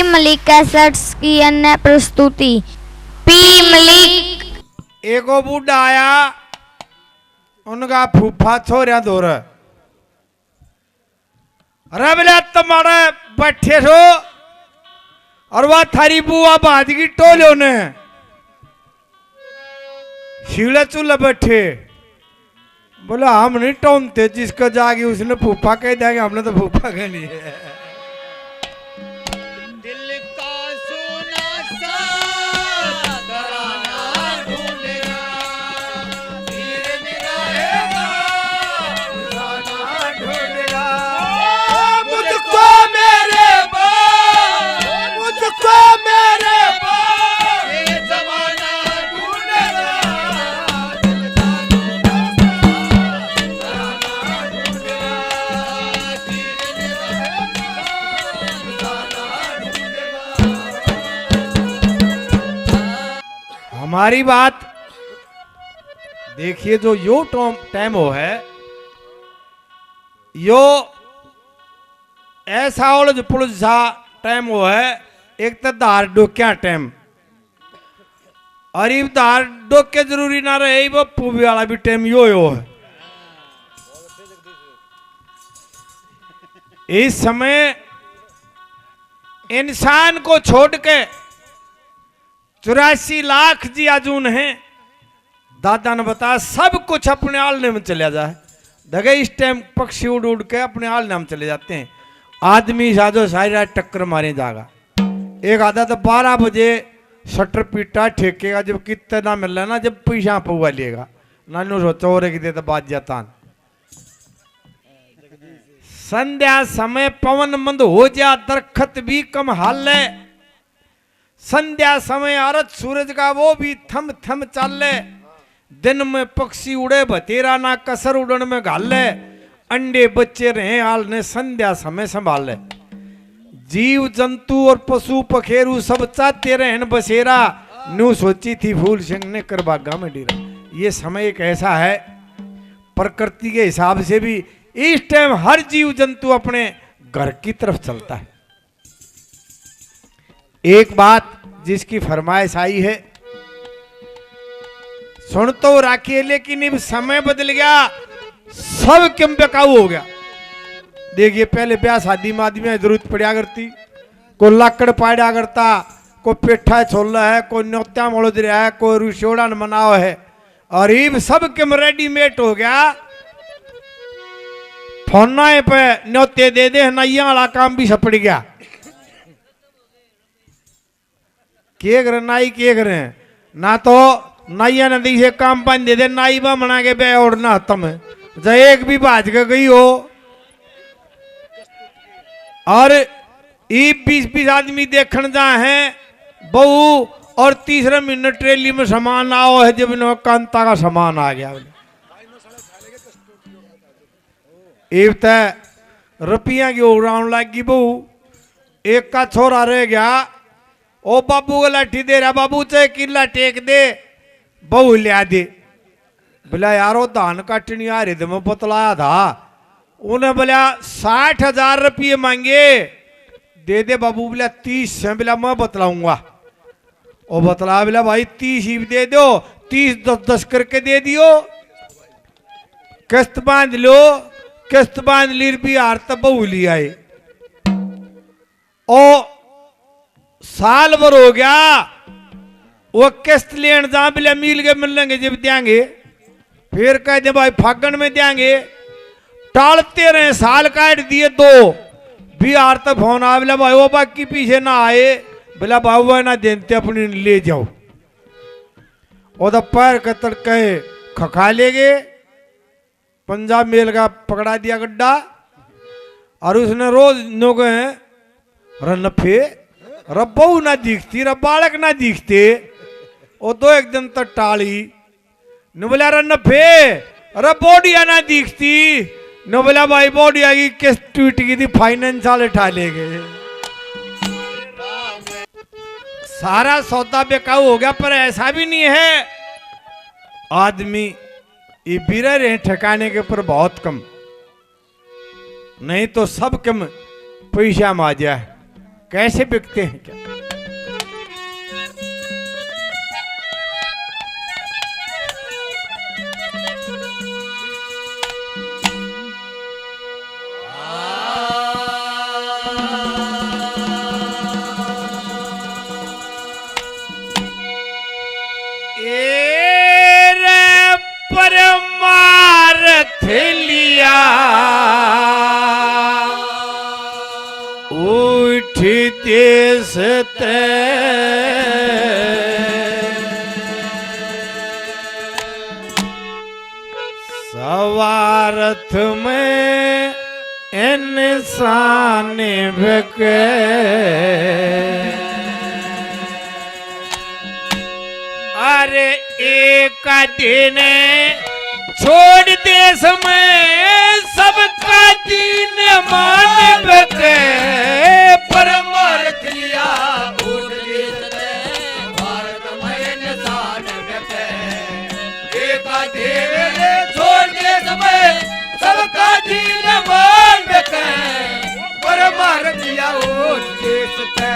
Malik cassettes की अन्य प्रस्तुति। पी मलिक। एगो बूढ़ा आया, उनका फूफा छोरिया दौर, अरे बोले तुम्हारे बैठे हो और वह थारी बुआ बाजगी टोलो ने शीले चूल्हे बैठे। बोला हम नहीं टोनते, जिसको जागी उसने फूफा कह देंगे, हमने तो फूफा कह नहीं है। हमारी बात देखिए, जो यो टाइम हो है, यो ऐसा उलझ पुलझ सा टाइम हो है। एक तो धार डोक्या टाइम, और ये धार डोके जरूरी ना रहे, वो पूबी वाला भी टाइम यो है। इस समय इंसान को छोड़ के 84 लाख जी आजून हैं। दादा ने बताया सब कुछ अपने आलने में चले जाए। दगे इस टाइम पक्षी उड़ उड़ के अपने आलने में चले जाते हैं। आदमी साजो सारी रात टक्कर मारे जागा। एक आधा तो 12 बजे शटर पीटा ठेकेगा, जब कितना ना मिल रहा ना, जब पैसा पौवा लेगा नानू सोचो रे कि तो बात जाता। संध्या समय पवन मंद हो जा, दरखत भी कम हाल है। संध्या समय आरत सूरज का वो भी थम थम चाले। दिन में पक्षी उड़े बतेरा ना कसर उड़न में घाले। अंडे बच्चे रहे हाल ने संध्या समय संभाले। जीव जंतु और पशु पखेरु सब चाहते रहन बसेरा। न्यू सोची थी फूल सिंह ने कर बागा में डेरा। ये समय एक ऐसा है, प्रकृति के हिसाब से भी इस टाइम हर जीव जंतु अपने घर की तरफ चलता है। एक बात जिसकी फरमाइश आई है, सुन तो राखिए, लेकिन अब समय बदल गया, सब क्यों बेकाबू हो गया। देखिए पहले ब्याह शादी में आदमी जरूरत पड़ा करती, कोई लाकड़ पाड़ा करता, कोई पेठा छोला है, कोई न्योत्या मोड़ रहा है, कोई रुशोड़ा मनाओ है। और अब सब क्यों रेडीमेड हो गया। फोना पे न्योते दे दे, नैया वाला काम भी सपड़ गया। के करे नाई के करे ना, तो नाइया नदी से काम पानी दे दे, नाई बा मना के बे और ना तम जय एक भी भाज के गई हो। और 20-20 आदमी देखने जा है बहू, और तीसरे महीने ट्रेली में सामान आओ है, जब इन्होंने कांता का सामान आ गया। एक तो रुपया की उड़ान लग गई बहू, एक का छोरा रह गया। ओ बाबू को लाठी दे रहा, बाबू चाहे किला टेक दे, बहू लिया दे। बोला यार वो धान काटनी आ रही थी, मैं बतलाया था। उन्हें बोला 60,000 रुपये मांगे, दे दे बाबू। बोला 30 है। बोला मैं बतलाऊंगा। और बतला, बोला भाई 30 ही दे दो, 30 10 करके दे दियो, किस्त बांध लो। किस्त बांध ली बिहार तब बहू लिया आए। ओ साल भर हो गया, वो किस्त लेन जा, बोले मिल के मिल लेंगे जब देंगे। फिर कह दे भाई फागण में देंगे, टालते रहे, साल काट दिए 2। बिहार तक फोन आ, बोला भाई वो बाकी पीछे ना आए। बोला बाबू ना देते, अपनी ले जाओ। वो तो पैर के तड़के खखा ले गए। पंजाब मेल का पकड़ा दिया गड्ढा, और उसने रोज नो गए रनफे रब्बू ना दिखती, रबालक ना दिखते। वो दो एक दिन तक टाली न, बोला रनफे रबोडिया ना दिखती न। बोला भाई बोडिया की किस्त टूट गई थी, फाइनेंस वाले उठा ले गए। सारा सौदा बेकाबू हो गया। पर ऐसा भी नहीं है, आदमी ये बिरे रहे ठिकाने के ऊपर बहुत कम, नहीं तो सब कम पैसा में आ जाए। कैसे बिकते हैं क्या? परमार्थ लिया उठते सते सवारथ में इंसान बिके अरे एक दिन छोड़ देश में सबका दीन मान बके परमार्थ लिया भूल जीतते भारत में इंसान बिके एक दिन छोड़ देश में सबका दीन मान बिके परमार्थ लिया भूल जीतते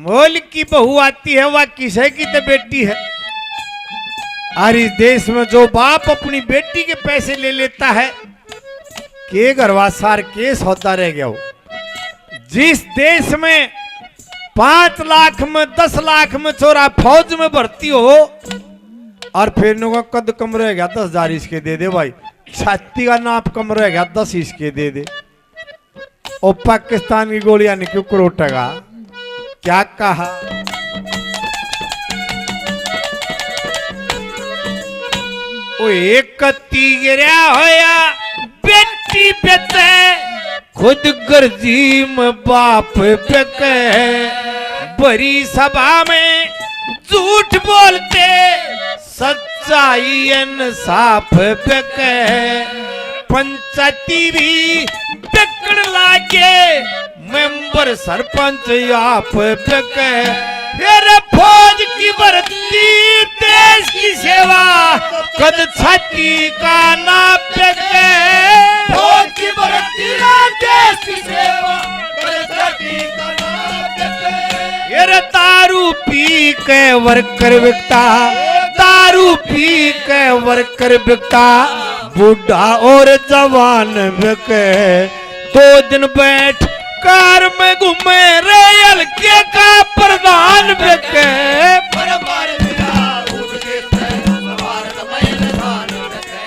मोल की बहू आती है वह किसे की तो बेटी है। और इस देश में जो बाप अपनी बेटी के पैसे ले लेता है के घरवासार केस होता रह गया हो। जिस देश में 5 लाख में 10 लाख में छोरा फौज में भर्ती हो और फिर नुका कद कम रह गया 10,000 इसके दे दे भाई, छाती का नाप कम रह गया 10 इसके दे दे। और पाकिस्तान की गोलियां ने क्यों करोटेगा क्या कहा। ओ एक गिरा होया बेटी बेटे खुद गर्जी में बाप बेके बड़ी सभा में झूठ बोलते सच्चाई इंसाफ बेके पंचायती भी बिकड़ लागे मेंबर सरपंच आप बेके फिर फौज की भर्ती देश की सेवा कद छाती का नाप बेके फौज की भर्ती देश की सेवा कद छाती का नाप बेके फिर दारू पी के वर्कर बिकता दारू पी के वर्कर बिकता बूढ़ा और जवान बिके 2 दिन बैठ कार में घूमे रेल के का प्रधान बिके परमार्थ लिया भूल जीतते भारत में इंसान बिके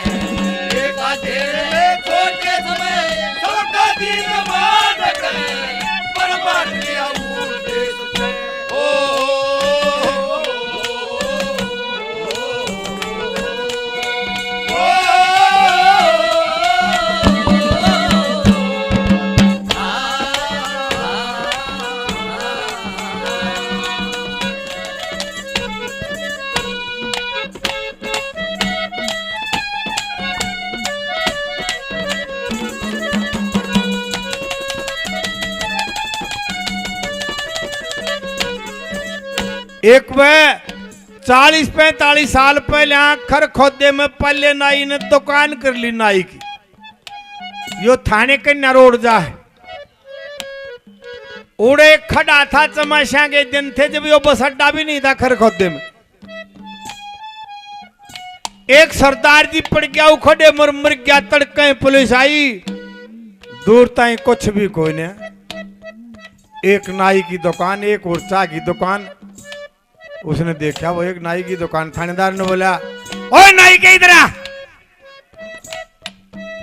एक दिन छोड़ के समय सबका दीन मान बिके परमार्थ लिया भूल जीतते एक में 40-45 साल पहले खर खोदे में पल्ले नाई ने दुकान कर ली नाई की। यो थाने के नरोड़ जा है उड़े खड़ा था चमाशा के दिन थे जब यो बस अड्डा भी नहीं था खर खोदे में। एक सरदार जी पड़ गया उखड़े मर गया तड़के पुलिस आई दूर ताई कुछ भी कोई नहीं। एक नाई की दुकान एक और चाय की दुकान उसने देखा वो एक नाई की दुकान। थानेदार ने बोला ओए नाई के इधर आ।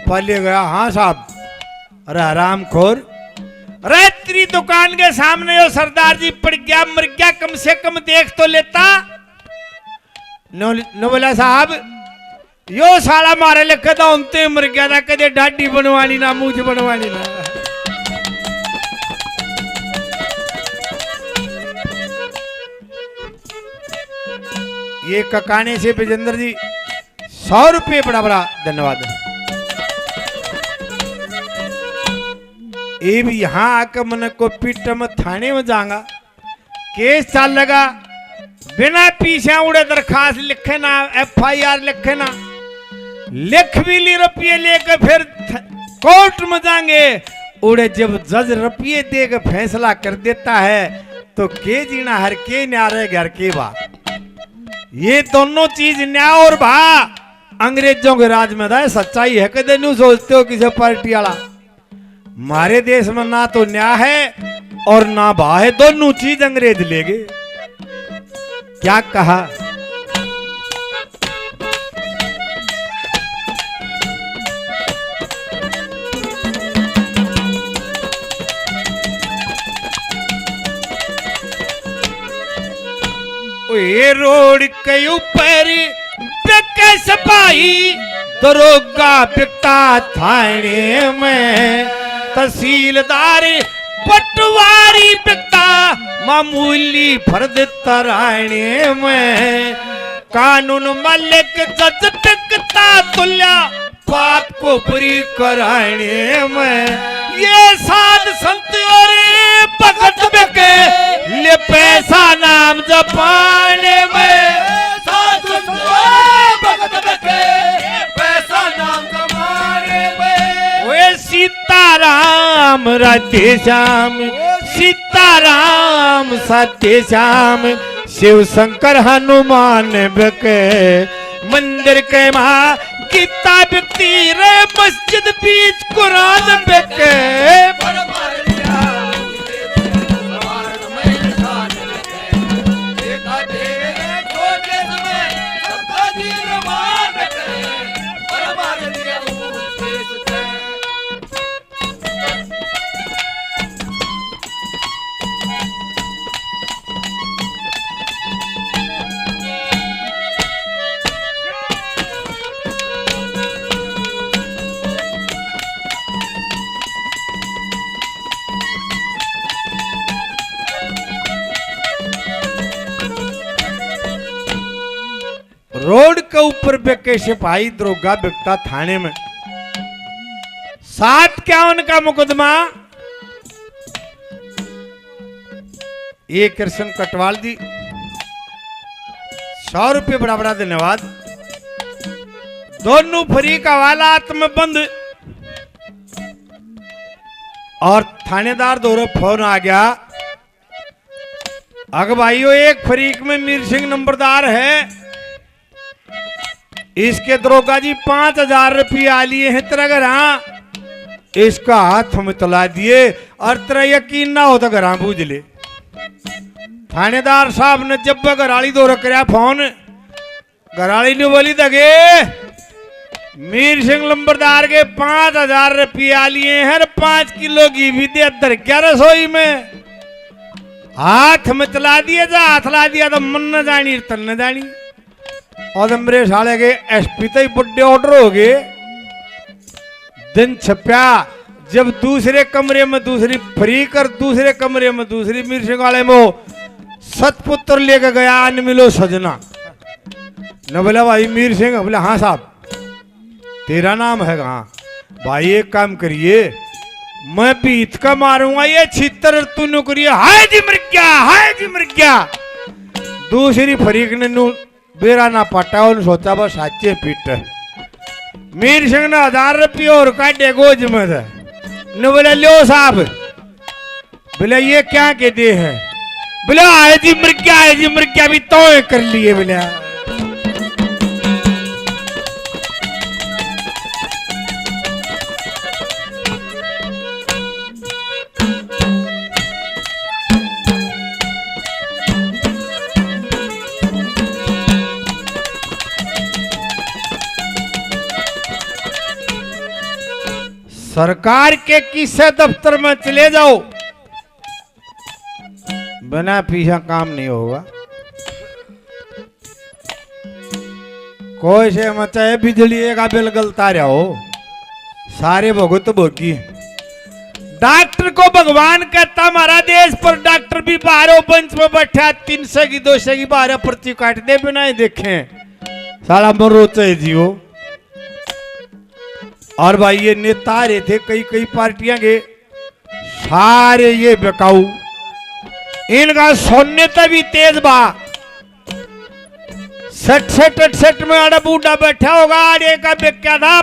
पहले गया हाँ साहब। अरे हराम खोर अरे तेरी दुकान के सामने यो सरदार जी पड़ गया मर गया कम से कम देख तो लेता। न बोला साहब यो साला मारे लिखे था उनते मर गया था कदे ढाडी बनवानी ना मूछ बनवानी ना। ये ककाने से विजेंद्र जी 100 रुपये बड़ा बड़ा धन्यवाद। ये भी यहाँ आकर मन को पीट में थाने में जाऊंगा, केस चल लगा, बिना पीछे उड़े दरखास्त लिखे ना, FIR लिखे ना, लिख भी ली रुपये लेकर फिर कोर्ट में जाएंगे। उड़े जब जज रुपये देकर फैसला कर देता है तो के जीना हर के न्यारे घर के बात। ये दोनों चीज न्याय और भा अंग्रेजों के राज में था, सच्चाई है कदे नहीं सोचते हो किसी पार्टी वाला। हमारे देश में ना तो न्याय है और ना भा है, दोनों चीज अंग्रेज ले गए। क्या कहा? ये रोड के ऊपर बिके सिपाही, दरोगा बिकता थाने में, तहसीलदार पटवारी बिकता मामूली फर्द तराने में, कानून मालिक जज बिकता तुल्या पाप को पूरी कराने में। ये साध संत और भगत बिके ले पैसा नाम जपाने में, साधु भगत बिके पैसा नाम कमाने में। वे सीताराम राधे श्याम, सीताराम सत्य श्याम, शिव शंकर हनुमान बिके मंदिर के महा गीता बिकती रे, मस्जिद बीच कुरान बिके। रोड के ऊपर बिके सिपाही, दरोगा बिकता थाने में। 751 का मुकदमा। ये कृष्ण कटवाल जी 100 रुपये बड़ा बड़ा धन्यवाद। दोनों फ्री का वाला आत्मबंद और थानेदार दोनों फोन आ गया। अग भाइयों, एक फरीक में मीर सिंह नंबरदार है, इसके दरोगा जी 5000 रुपया लिए हैं तेरा घर। हाँ, इसका हाथ हम तला दिए और तेरा यकीन ना हो तो घर बूझ ले। थानेदार साहब ने जब घराली दो रखा फोन, घराली ने बोली दगे मीर सिंह नंबरदार के 5000 रुपया लिए हैं, 5 किलो घी भी दे अंदर क्या रसोई में। हाथ में तला दिए, जा हाथ ला दिया तो मन न जानी तन न जानी। और मेरे साले के SP तो ही बड़े ऑर्डर हो गए। दिन छप्या जब दूसरे कमरे में दूसरी फ्री कर, दूसरे कमरे में दूसरी मीर सिंह वाले में सतपुत्र लेकर गया, न मिलो सजना। न बोला भाई मीर सिंह, बोले हाँ साहब तेरा नाम है? हाँ भाई, एक काम करिए, मैं बीत का मारूंगा ये छितर तू नौकरिया। हाय जी मर गया, हाय जी मर गया। दूसरी फरीक ने बेरा ना पटा और सोचा बस साचे पीट। मीर सिंह ने 1000 रुपये और काटे गोज में था। ने बोले लो साहब, बोले ये क्या कहते हैं? बोले आए जी मर गया, आए जी मर गया, भी तो कर लिए। बोले सरकार के किसी दफ्तर में चले जाओ, बिना पीछा काम नहीं होगा। कोई से मचाए बिजली का बिल गलता रहा हो, सारे भुगत भोगी। डॉक्टर को भगवान कहता, हमारा देश पर डॉक्टर भी 12 बेंच में बैठा, 300 की 200 की 12 पर्ची काट दे बिना ही देखे सारा मरो चाहे जियो। और भाई ये नेता रहे थे कई कई पार्टियां के, सारे ये बिकाऊ, इनका सोने तभी तेज बा। 67 में आड़ा बूढ़ा बैठा होगा, आड़े का बिका था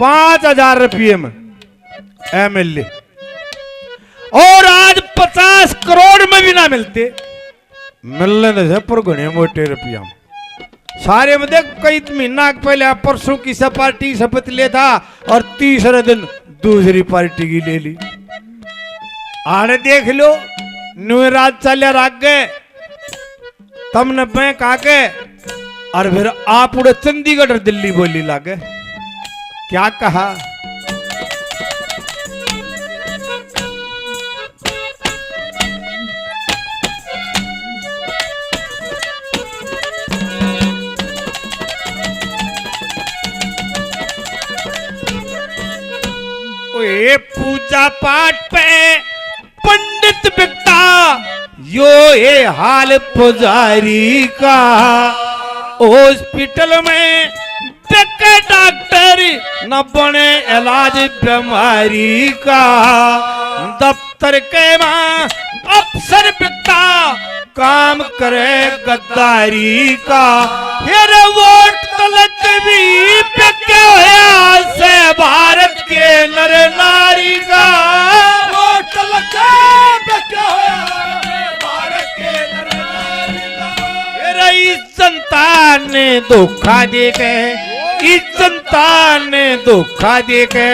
5,000 रुपये में MLA, और आज 50 करोड़ में भी ना मिलते, मिलने तो पर घने मोटे रुपया। सारे में देख कई महीना पहले परसों की सब पार्टी शपथ ले था और तीसरे दिन दूसरी पार्टी की ले ली। आने देख लो न्यू राज चले राग गए, तमने बैंक आके और फिर आप उड़े चंडीगढ़ और दिल्ली बोली लागे। क्या कहा? ये पूजा पाठ पे पंडित बिकता, यो ये हाल पुजारी का। हॉस्पिटल में बिके डॉक्टर, न बने इलाज बीमारी का। दफ्तर के मां अफसर बिकता, काम करे गद्दारी का। फिर वोट तलक भी बिके होया से भारत के नर नारी का। वोट तलक बिके होया भारत के नर नारी का। फिर इस जनता ने धोखा दे के, इस जनता ने धोखा दे के,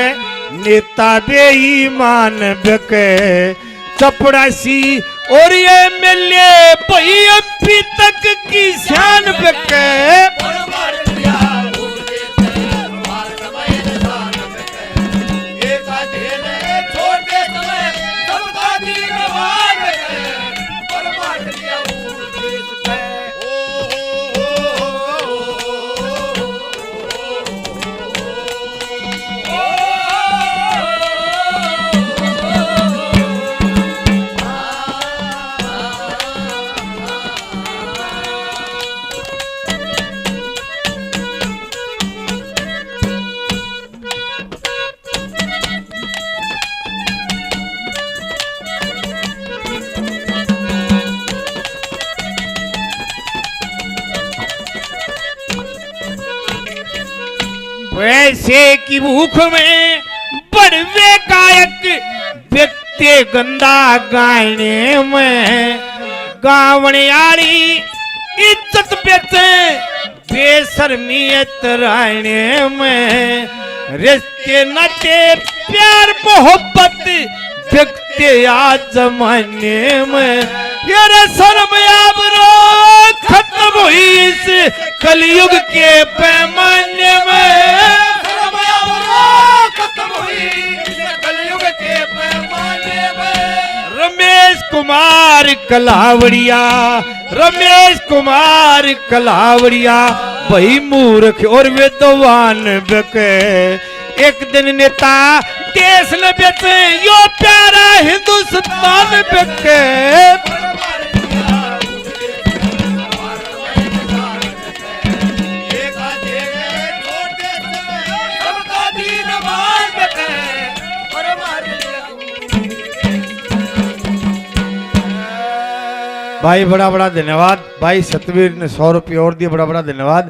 नेता बेईमान बिके। चपड़ासी और ये मिले भाई अभी तक की शान बिके। पैसे की भूख में बड़वे गायक बिकते गंदा गाने में। गावणियारी इज्जत बेचे बेशर्मियत रहने में। रिश्ते नाते प्यार मोहब्बत बिकते आज जमाने में। यार शर्म आबरू खत्म हुई इस कलयुग के पैमाने में। शर्म आबरू खत्म हुई इस कलयुग के पैमाने में। रमेश कुमार कलावड़िया, रमेश कुमार कलावड़िया भाई मूर्ख और विद्वान बिके। एक दिन नेता देश न बेचे, यो प्यारा हिंदुस्तान बिके। भाई बड़ा बड़ा धन्यवाद। भाई सतवीर ने 100 रुपये और दिए, बड़ा बड़ा धन्यवाद।